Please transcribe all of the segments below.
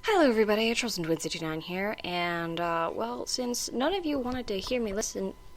Hello everybody, Atrocity here, and since none of you wanted to hear me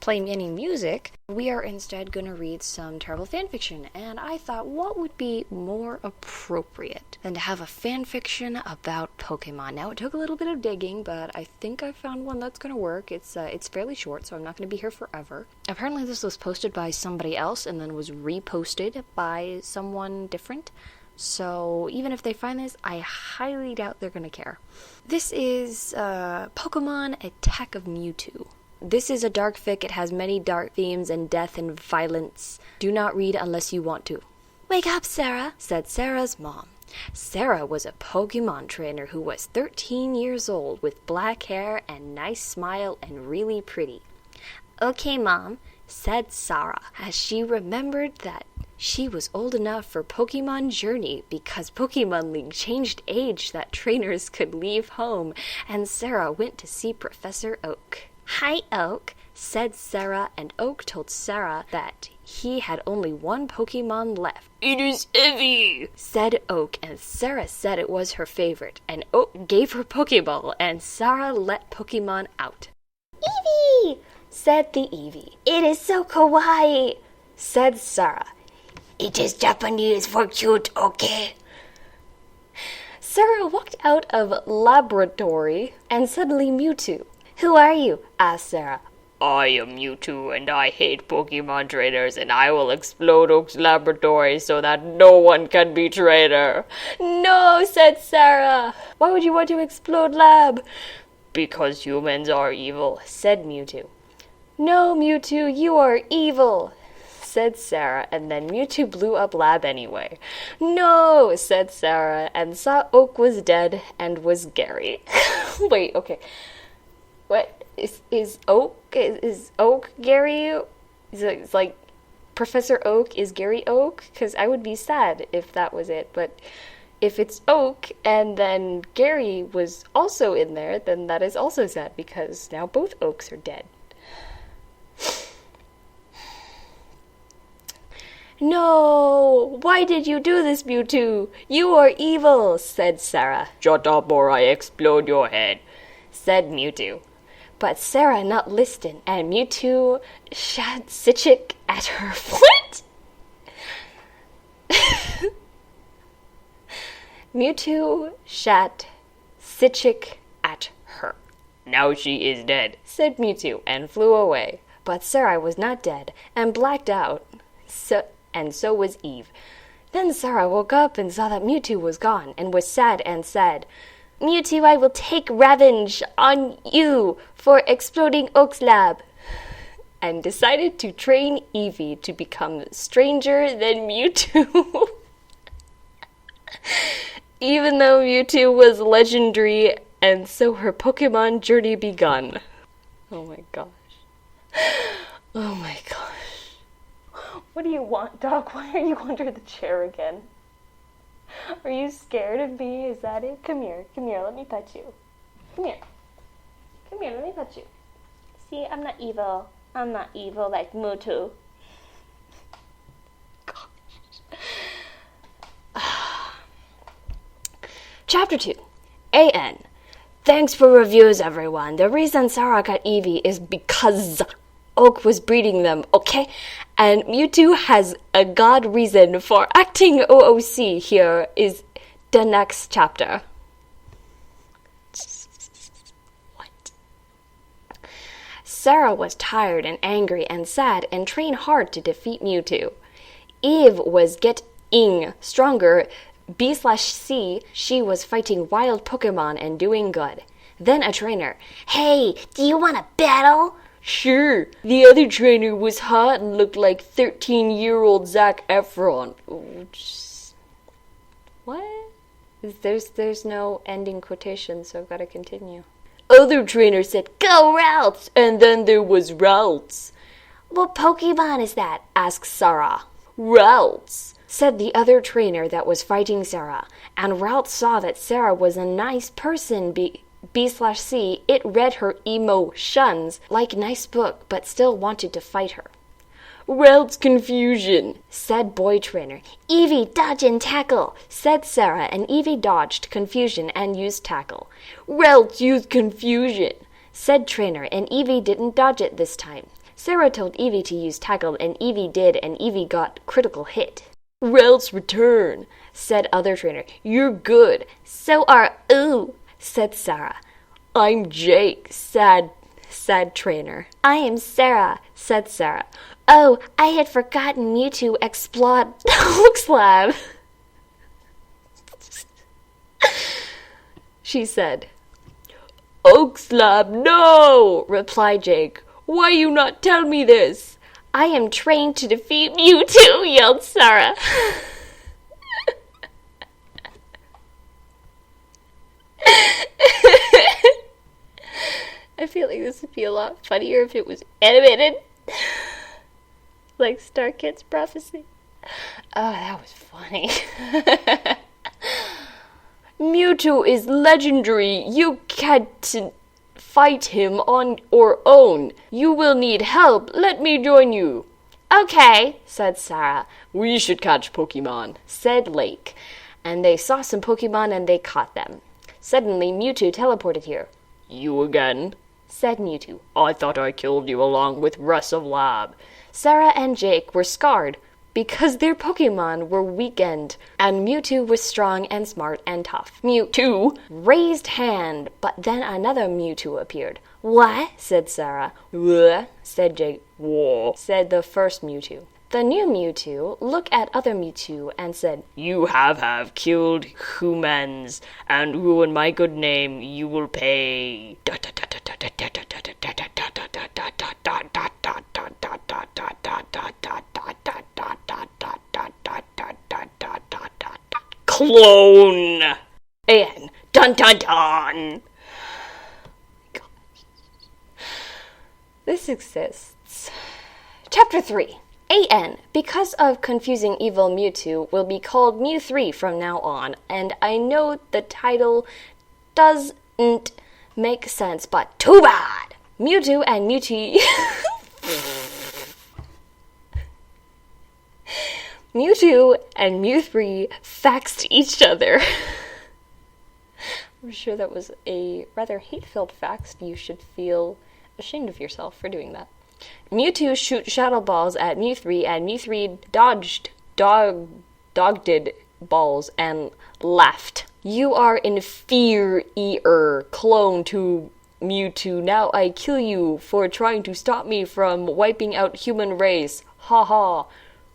play any music, we are instead gonna read some terrible fanfiction, and I thought what would be more appropriate than to have a fanfiction about Pokemon. Now, it took a little bit of digging, but I think I found one that's gonna work. It's fairly short, so I'm not gonna be here forever. Apparently this was posted by somebody else, and then was reposted by someone different. So even if they find this, I highly doubt they're going to care. This is Pokemon Attack of Mewtwo. This is a dark fic. It has many dark themes and death and violence. Do not read unless you want to. "Wake up, Sarah," said Sarah's mom. Sarah was a Pokemon trainer who was 13 years old with black hair and nice smile and really pretty. "Okay, Mom," said Sarah, as she remembered that she was old enough for Pokemon Journey because Pokemon League changed age that trainers could leave home, and Sarah went to see Professor Oak. "Hi, Oak," said Sarah, and Oak told Sarah that he had only one Pokemon left. "It is Eevee," said Oak, and Sarah said it was her favorite, and Oak gave her Pokeball, and Sarah let Pokemon out. "Eevee," said the Eevee. "It is so kawaii," said Sarah. "It is Japanese for cute, okay?" Sarah walked out of laboratory, and suddenly Mewtwo. "Who are you?" asked Sarah. "I am Mewtwo, and I hate Pokemon trainers, and I will explode Oak's laboratory so that no one can be trainer." "No," said Sarah. "Why would you want to explode lab?" "Because humans are evil," said Mewtwo. "No, Mewtwo, you are evil," said Sarah, and then Mewtwo blew up lab anyway. "No," said Sarah, and saw Oak was dead and was Gary. Wait, okay. What is Oak? Is Oak Gary? It's like Professor Oak is Gary Oak? Because I would be sad if that was it, but if it's Oak and then Gary was also in there, then that is also sad because now both Oaks are dead. "No! Why did you do this, Mewtwo? You are evil," said Sarah. "Shut up or I explode your head," said Mewtwo. But Sarah not listen, and Mewtwo shot Sichik at her foot. Mewtwo shot Sichik at her. "Now she is dead," said Mewtwo, and flew away. But Sarah was not dead, and blacked out. So was Eve. Then Sarah woke up and saw that Mewtwo was gone, and was sad and said, "Mewtwo, I will take revenge on you for exploding Oak's lab," and decided to train Eevee to become stranger than Mewtwo. Even though Mewtwo was legendary, and so her Pokemon journey begun. Oh my gosh. Oh my gosh. What do you want, dog? Why are you under the chair again? Are you scared of me? Is that it? Come here, let me pet you. Come here, let me pet you. See, I'm not evil. I'm not evil like Mewtwo. Chapter 2. A.N. Thanks for reviews, everyone. The reason Sarah got Eevee is because Oak was breeding them, okay? And Mewtwo has a god reason for acting OOC. Here is the next chapter. What? Sarah was tired and angry and sad and trained hard to defeat Mewtwo. Eve was getting stronger. B/C, she was fighting wild Pokemon and doing good. Then a trainer. "Hey, do you want to battle?" "Sure." The other trainer was hot and looked like 13-year-old Zac Efron. What? There's no ending quotation, so I've got to continue. Other trainer said, "Go Ralts!" And then there was Ralts. "What Pokemon is that?" asked Sarah. "Ralts," said the other trainer that was fighting Sarah. And Ralts saw that Sarah was a nice person. B/C, it read her emotions like nice book, but still wanted to fight her. Rel's confusion, said boy trainer. Evie, dodge and tackle, said Sarah, and Evie dodged confusion and used tackle. Rel's used confusion, said trainer, and Evie didn't dodge it this time. Sarah told Evie to use tackle, and Evie did, and Evie got critical hit. Rel's return, said other trainer. You're good. So are ooh, said Sarah. I'm Jake, said trainer. I am Sarah, said Sarah. Oh, I had forgotten Mewtwo explode Oaks Lab, she said. Oaks Lab, no, replied Jake. Why you not tell me this? I am trained to defeat Mewtwo, yelled Sarah. I feel like this would be a lot funnier if it was animated. Like Star Kid's Prophecy. Oh, that was funny. Mewtwo is legendary. You can't fight him on your own. You will need help. Let me join you. Okay, said Sarah. We should catch Pokemon, said Lake. And they saw some Pokemon and they caught them. Suddenly, Mewtwo teleported here. You again? Said Mewtwo. I thought I killed you along with rest of Lab. Sarah and Jake were scarred because their Pokemon were weakened, and Mewtwo was strong and smart and tough. Mewtwo raised hand, but then another Mewtwo appeared. What? Said Sarah. What? Said Jake. Whoa, said the first Mewtwo. The new Mewtwo looked at other Mewtwo and said, You have killed humans and ruined my good name. You will pay. Clone! And dun dun dun! Gosh. This exists. Chapter 3. AN, because of confusing evil Mewtwo, will be called Mew3 from now on, and I know the title doesn't make sense, but too bad! Mewtwo and Mewtwo... Mewtwo and Mew3 faxed each other. I'm sure that was a rather hate-filled fax. You should feel ashamed of yourself for doing that. Mewtwo shoot shadow balls at Mew3, and Mew3 dodged balls and left. You are inferior clone to Mewtwo. Now I kill you for trying to stop me from wiping out human race. Ha ha.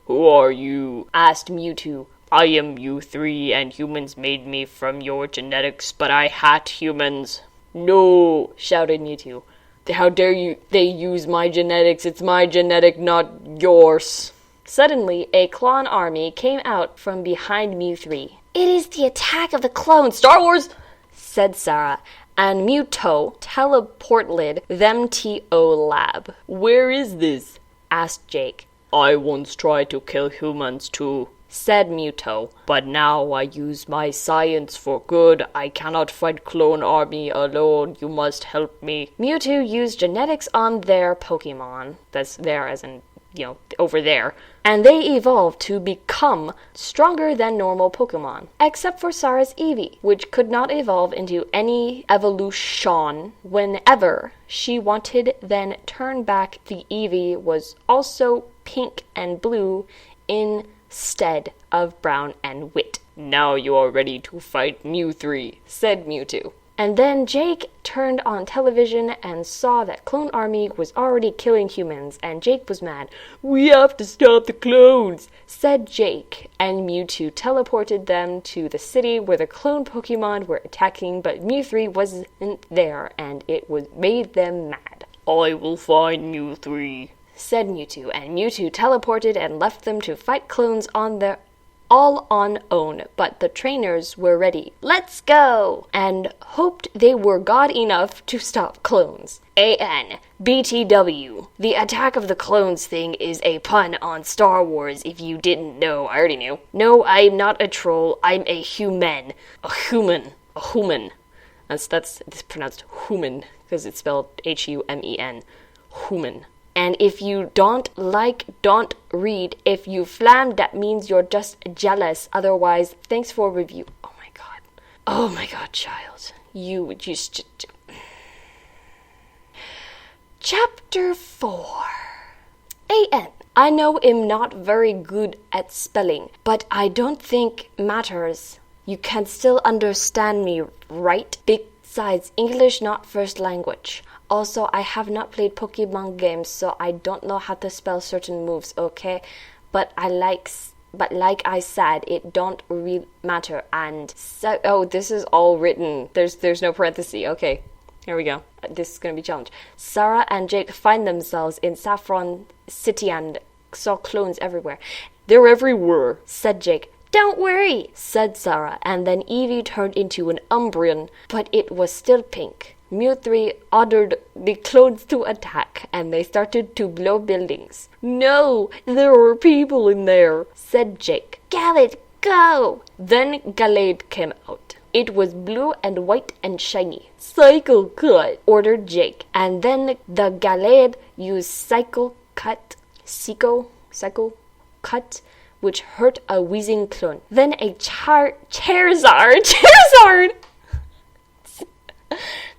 Who are you? Asked Mewtwo. I am Mew3, and humans made me from your genetics, but I hate humans. No, shouted Mewtwo. How dare they use my genetics? It's my genetic, not yours. Suddenly, a clone army came out from behind Mew3. It is the attack of the clones, Star Wars, said Sarah, and Mewtwo teleported them to lab. Where is this? Asked Jake. I once tried to kill humans too, said Mewtwo. But now I use my science for good. I cannot fight clone army alone. You must help me. Mewtwo used genetics on their Pokemon. That's there as in, over there. And they evolved to become stronger than normal Pokemon. Except for Sarah's Eevee, which could not evolve into any evolution whenever she wanted, then turn back. The Eevee was also pink and blue instead of brown and white. Now you are ready to fight Mew3, said Mewtwo. And then Jake turned on television and saw that Clone Army was already killing humans, and Jake was mad. We have to stop the clones, said Jake, and Mewtwo teleported them to the city where the clone Pokemon were attacking, but Mew3 wasn't there, and it made them mad. I will find Mew3, said Mewtwo, and Mewtwo teleported and left them to fight clones all on own, but the trainers were ready. Let's go! And hoped they were god enough to stop clones. AN, BTW. The attack of the clones thing is a pun on Star Wars, if you didn't know. I already knew. No, I'm not a troll. I'm a human. A human. That's it's pronounced human, because it's spelled Humen. Human. And if you don't read. If you flam, that means you're just jealous. Otherwise, thanks for review. Oh my god. Oh my god, child. You just... Chapter 4. A.N. I know I'm not very good at spelling, but I don't think matters. You can still understand me, right? Besides, English not first language. Also, I have not played Pokemon games, so I don't know how to spell certain moves, okay? But like I said, it don't really matter. And so, oh, this is all written. There's no parenthesis. Okay, here we go. This is gonna be a challenge. Sarah and Jake find themselves in Saffron City and saw clones everywhere. They're everywhere, said Jake. Don't worry, said Sarah, and then Eevee turned into an Umbreon, but it was still pink. Mew3 ordered the clones to attack, and they started to blow buildings. No, there were people in there, said Jake. Galad, go! Then Galad came out. It was blue and white and shiny. Cycle cut, ordered Jake, and then the Galad used cycle cut, which hurt a wheezing clone. Then a Charizard!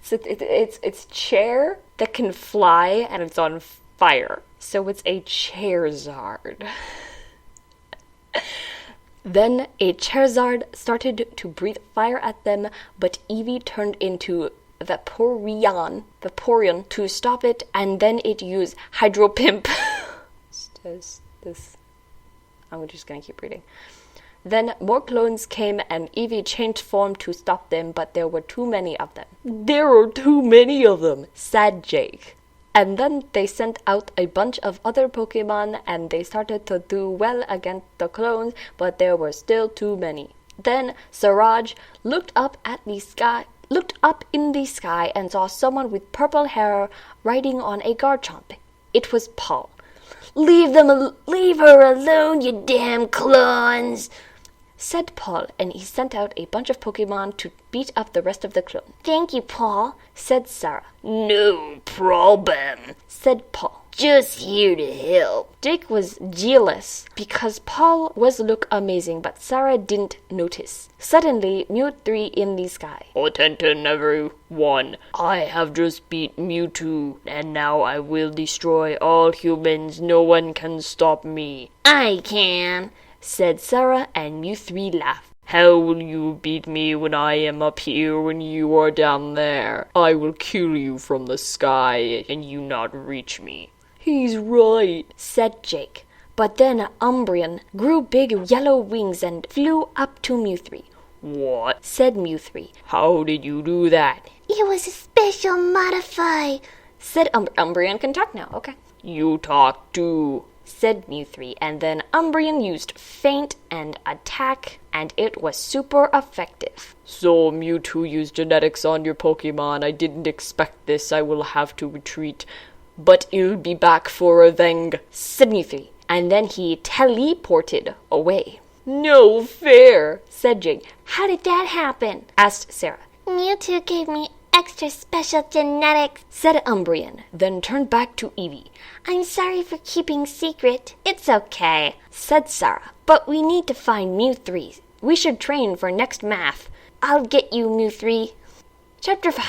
So it's chair that can fly and it's on fire. So it's a Charizard. Then a Charizard started to breathe fire at them, but Eevee turned into Vaporeon to stop it, and then it used Hydro Pimp. I'm just gonna keep reading. Then more clones came and Eevee changed form to stop them, but there were too many of them. There are too many of them, said Jake. And then they sent out a bunch of other Pokemon and they started to do well against the clones, but there were still too many. Then Siraj looked up in the sky and saw someone with purple hair riding on a Garchomp. It was Paul. Leave her alone, you damn clones, said Paul, and he sent out a bunch of Pokemon to beat up the rest of the clone. Thank you, Paul, said Sarah. No problem, said Paul. Just here to help. Jake was jealous because Paul was look amazing, but Sarah didn't notice. Suddenly, Mew3 in the sky. Attention everyone, I have just beat Mewtwo, and now I will destroy all humans. No one can stop me. I can, said Sarah, and Mew3 laughed. How will you beat me when I am up here when you are down there? I will kill you from the sky and you not reach me. He's right, said Jake. But then Umbreon grew big yellow wings and flew up to Mew3. What? Said Mew3. How did you do that? It was a special modify, said Umbreon can talk now, okay. You talk too, said Mew3, and then Umbreon used Feint and Attack, and it was super effective. So Mewtwo used genetics on your Pokemon. I didn't expect this. I will have to retreat. But it'll be back for revenge, said Mew3, and then he teleported away. No fair, said Jake. How did that happen? Asked Sarah. Mewtwo gave me extra special genetics, said Umbreon, then turned back to Eevee. I'm sorry for keeping secret. It's okay, said Sarah, but we need to find Mew3. We should train for next math. I'll get you, Mew3. Chapter 5.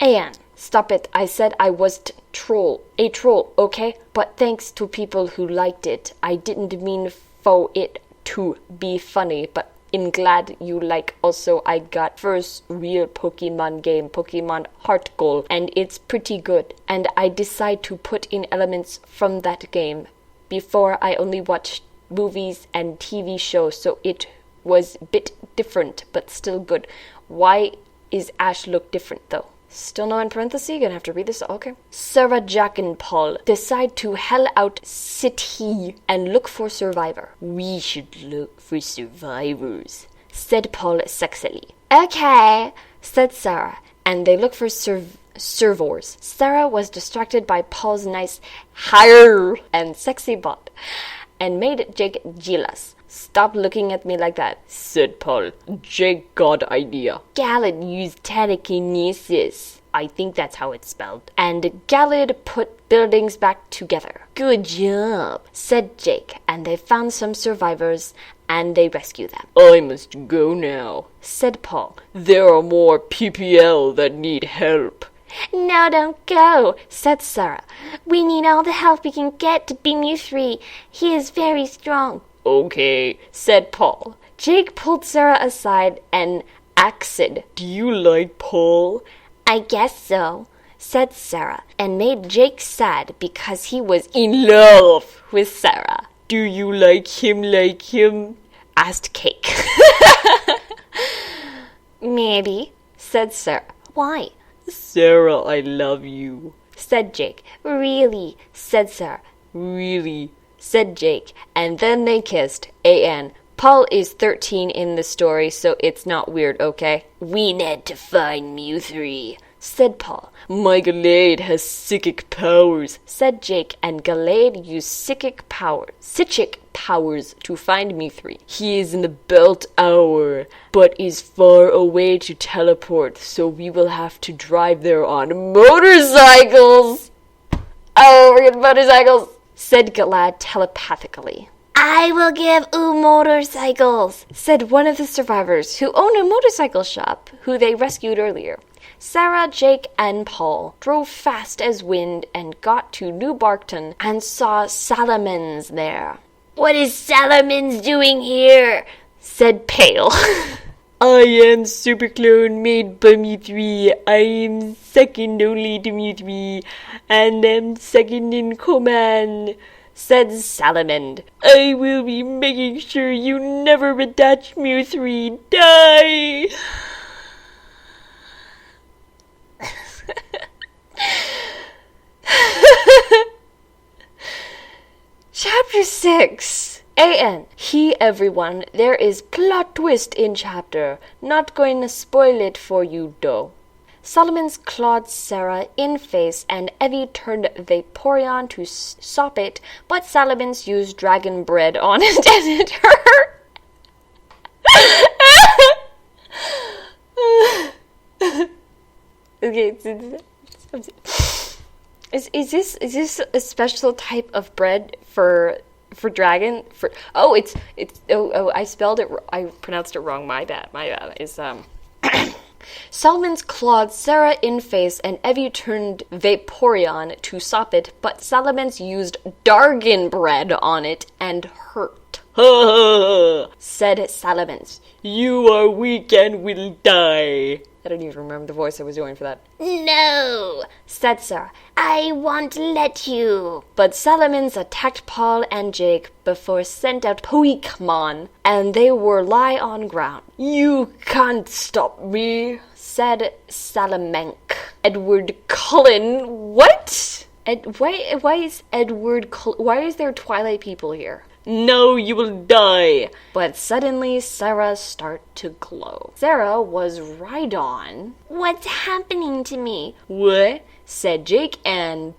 Anne. Stop it, I said I was a troll, okay? But thanks to people who liked it. I didn't mean for it to be funny, but I'm glad you like. Also, I got first real Pokemon game, Pokemon Heart Gold, and it's pretty good. And I decide to put in elements from that game. Before, I only watched movies and TV shows, so it was a bit different, but still good. Why is Ash look different, though? Still no in parentheses, gonna have to read this, okay. Sarah, Jack, and Paul decide to hell out city and look for survivor. We should look for survivors, said Paul sexily. Okay, said Sarah, and they look for servors. Sarah was distracted by Paul's nice higher and sexy butt and made Jake jealous. Stop looking at me like that, said Paul. Jake got idea. Galad used telekinesis. I think that's how it's spelled. And Galad put buildings back together. Good job, said Jake, and they found some survivors and they rescued them. I must go now, said Paul. There are more PPL that need help. No, don't go, said Sarah. We need all the help we can get to beam you three. He is very strong. Okay, said Paul. Jake pulled Sarah aside and asked, Do you like Paul? I guess so, said Sarah, and made Jake sad because he was in love with Sarah. Do you like him? Asked Cake. Maybe, said Sarah. Why? Sarah, I love you, said Jake. Really, said Sarah. Really, said Jake, and then they kissed. A.N. Paul is 13 in the story, so it's not weird, okay? We need to find Mew 3, said Paul. My Galade has psychic powers, said Jake, and Galade used psychic powers to find Mew 3. He is in the Belt Hour, but is far away to teleport, so we will have to drive there on motorcycles. Oh, we're getting motorcycles, said Galad telepathically. I will give motorcycles, said one of the survivors who owned a motorcycle shop, who they rescued earlier. Sarah, Jake, and Paul drove fast as wind and got to New Barkton and saw Salamans there. What is Salamans doing here? Said Pale. I am super clone made by Mew 3. I am second only to Mew 3, and am second in command, said Salamand. I will be making sure you never attach Mew 3. Die! Chapter 6. A.N. He, everyone, there is plot twist in chapter. Not going to spoil it for you, though. Solomon's clawed Sarah in face, and Evie turned Vaporeon to sop it, but Solomon's used dragon bread on it, and it hurt. Okay, is this a special type of bread for dragon? I pronounced it wrong. My bad. Is Solomon's clawed Sarah in face, and Evie turned Vaporeon to sop it, but Solomon's used Dargan bread on it and hurt. Said Salamence. You are weak and will die. I don't even remember the voice I was doing for that. No, said Sarah. I won't let you. But Salamence attacked Paul and Jake before sent out Pokemon, and they were lie on ground. You can't stop me, said Salamanc. Edward Cullen. What? Why is there Twilight people here? No, you will die. But suddenly, Sarah started to glow. Sarah was right on. What's happening to me? What? Said Jake and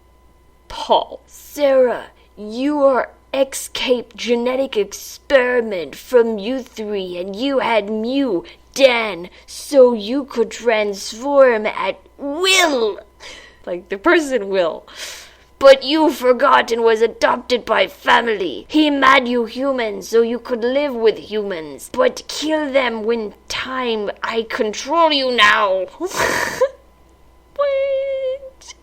Paul. Sarah, you are escaped genetic experiment from Mew 3, and you had Mew Den, so you could transform at will. Like the person will. But you forgot and was adopted by family. He made you human so you could live with humans. But kill them when time. I control you now. What?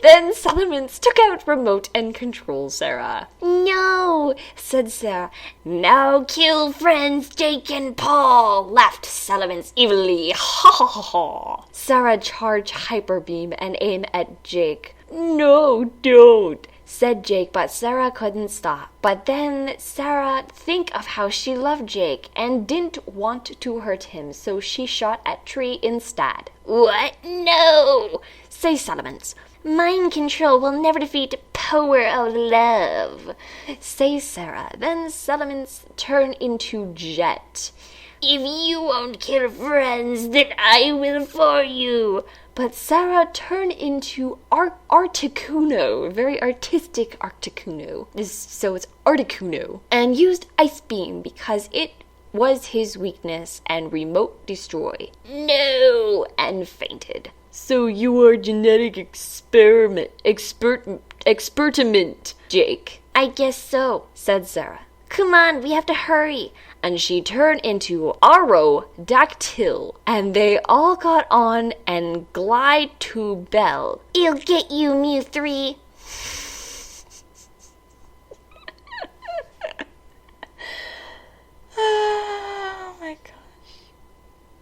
Then Salamence took out remote and controlled Sarah. No, said Sarah. Now kill friends Jake and Paul, laughed Salamence evilly. Ha ha ha ha. Sarah charged Hyper Beam and aimed at Jake. No, don't, said Jake, but Sarah couldn't stop. But then Sarah think of how she loved Jake and didn't want to hurt him, so she shot at Tree instead. What? No, say Salamence. Mind control will never defeat the power of love, say Sarah. Then Salamence turned into Jet. If you won't kill friends, then I will for you. But Sarah turned into Articuno, very artistic Articuno. So it's Articuno. And used Ice Beam because it was his weakness and remote destroy. No! And fainted. So you are genetic experiment, Jake. I guess so, said Sarah. Come on, we have to hurry. And she turned into Aerodactyl, and they all got on and glide to Belle. I'll get you, Mew 3. Oh my gosh.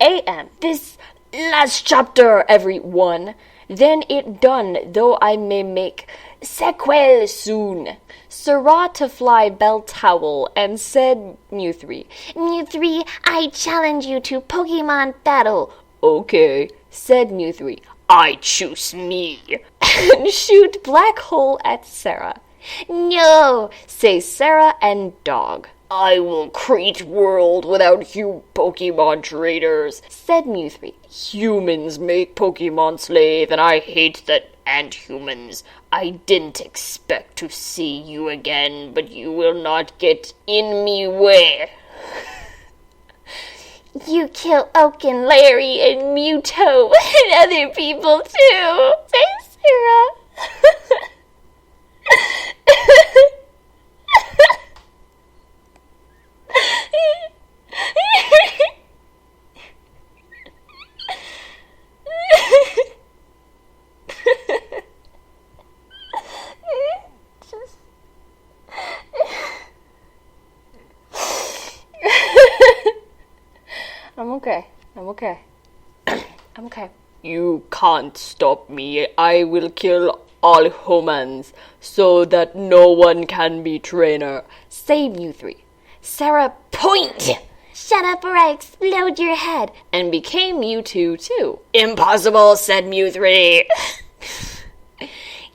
A.M. This last chapter, everyone. Then it done, though I may make sequel soon. Sarah to fly bell towel and said Mew 3. Mew 3, I challenge you to Pokemon battle. Okay, said Mew 3. I choose me. And shoot black hole at Sarah. No, say Sarah and Dog. I will create world without you Pokemon traders, said Mew 3. Humans make Pokemon slave, and I hate that and humans. I didn't expect to see you again, but you will not get in me way. You kill Oak and Larry and Mewtwo and other people too, say Sarah. I'm okay. I'm okay. You can't stop me. I will kill all humans so that no one can be trainer, say Mew 3. Sarah point! Shut up or I explode your head, and became Mewtwo too. Impossible, said Mew 3.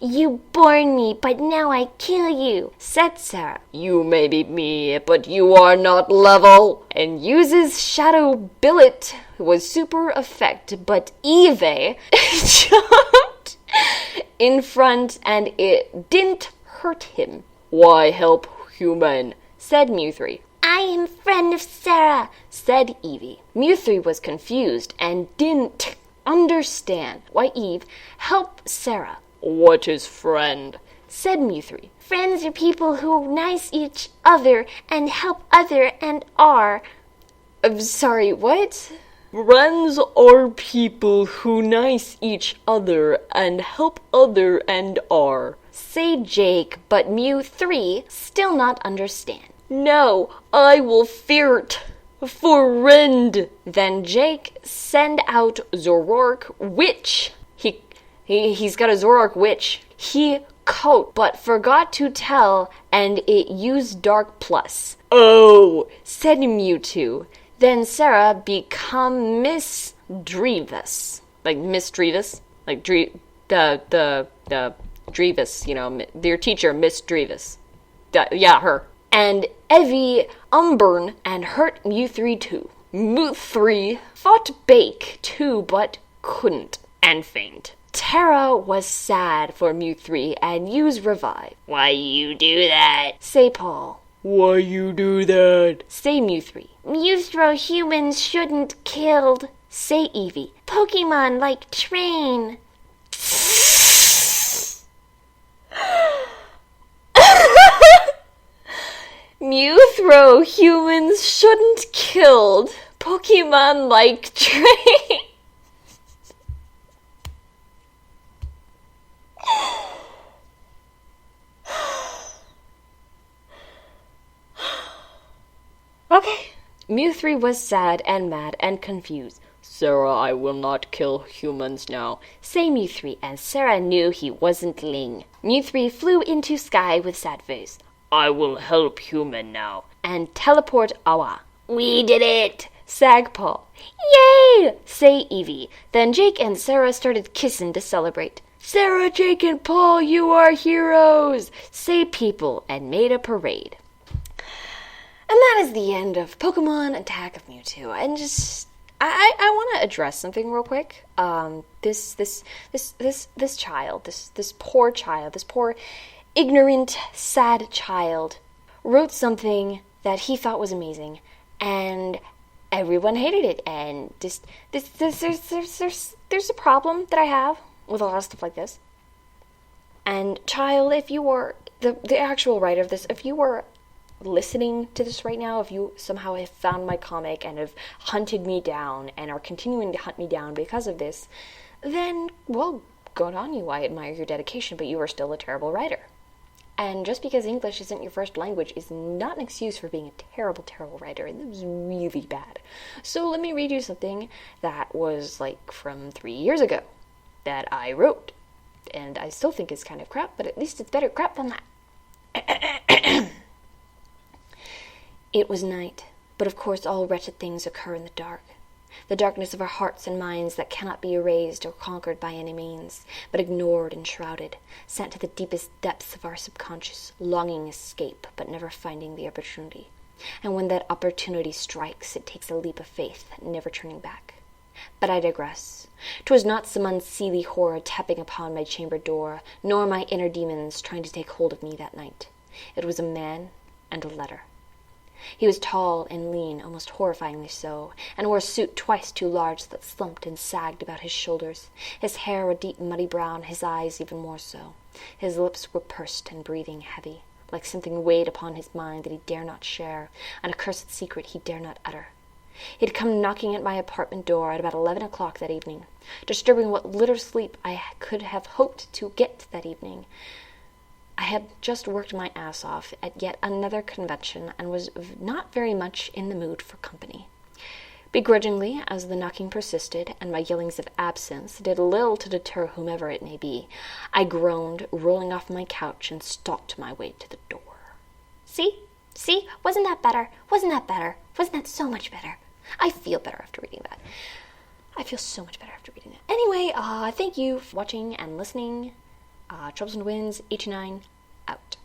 You born me, but now I kill you, said Sarah. You may be me, but you are not level. And uses Shadow Billet, was super effect, but Eve jumped in front and it didn't hurt him. Why help human, said Mew 3. I am friend of Sarah, said Evie. Mew 3 was confused and didn't understand why Eve helped Sarah. What is friend? said Mew 3. Friends are people who nice each other and help other and are. Sorry, what? Friends are people who nice each other and help other and are. Say Jake, but Mew 3 still not understand. No, I will feart. Friend. Then Jake send out Zoroark Witch. He's got a Zoroark Witch. He coat, but forgot to tell, and it used Dark Plus. Oh, said Mewtwo. Then Sarah become Miss Drevis. Like Miss Drevis? Like the Drevis, you know, their teacher, Miss Drevis. Yeah, her. And Evie Umburn and hurt Mew 3 too. Mew 3 fought Bake too, but couldn't, and faint. Tara was sad for Mew 3 and used Revive. Why you do that? Say Paul. Why you do that? Say Mew 3. Mewthro humans shouldn't killed. Say Evie. Pokemon like train. Mewthro humans shouldn't killed. Pokemon like train. Okay. Mew 3 was sad and mad and confused. Sarah, I will not kill humans now. Say Mew 3, and Sarah knew he wasn't Ling. Mew 3 flew into sky with sad face. I will help human now. And teleport Awa. We did it! Sag Paul. Yay! Say Evie. Then Jake and Sarah started kissing to celebrate. Sarah, Jake, and Paul, you are heroes! Say people, and made a parade. And that is the end of Pokemon Attack of Mewtwo. And just, I want to address something real quick. This child, this poor ignorant, sad child, wrote something that he thought was amazing, and everyone hated it. And there's a problem that I have with a lot of stuff like this. And child, if you were the actual writer of this, if you were listening to this right now, if you somehow have found my comic and have hunted me down and are continuing to hunt me down because of this, then, well, good on you. I admire your dedication, but you are still a terrible writer. And just because English isn't your first language is not an excuse for being a terrible, terrible writer. It was really bad. So let me read you something that was like from 3 years ago that I wrote. And I still think it's kind of crap, but at least it's better crap than that. It was night, but of course all wretched things occur in the dark. The darkness of our hearts and minds that cannot be erased or conquered by any means, but ignored and shrouded, sent to the deepest depths of our subconscious, longing escape, but never finding the opportunity. And when that opportunity strikes, it takes a leap of faith, never turning back. But I digress. 'Twas not some unseelie horror tapping upon my chamber door, nor my inner demons trying to take hold of me that night. It was a man and a letter. He was tall and lean, almost horrifyingly so, and wore a suit twice too large that slumped and sagged about his shoulders, his hair a deep muddy brown, his eyes even more so. His lips were pursed and breathing heavy, like something weighed upon his mind that he dare not share, an accursed secret he dare not utter. He had come knocking at my apartment door at about 11 o'clock that evening, disturbing what little sleep I could have hoped to get that evening. I had just worked my ass off at yet another convention and was not very much in the mood for company. Begrudgingly, as the knocking persisted and my yellings of absence did little to deter whomever it may be, I groaned, rolling off my couch, and stalked my way to the door. See? Wasn't that better? Wasn't that so much better? I feel better after reading that. I feel so much better after reading that. Anyway, thank you for watching and listening. Troubles and Winds, 89, out.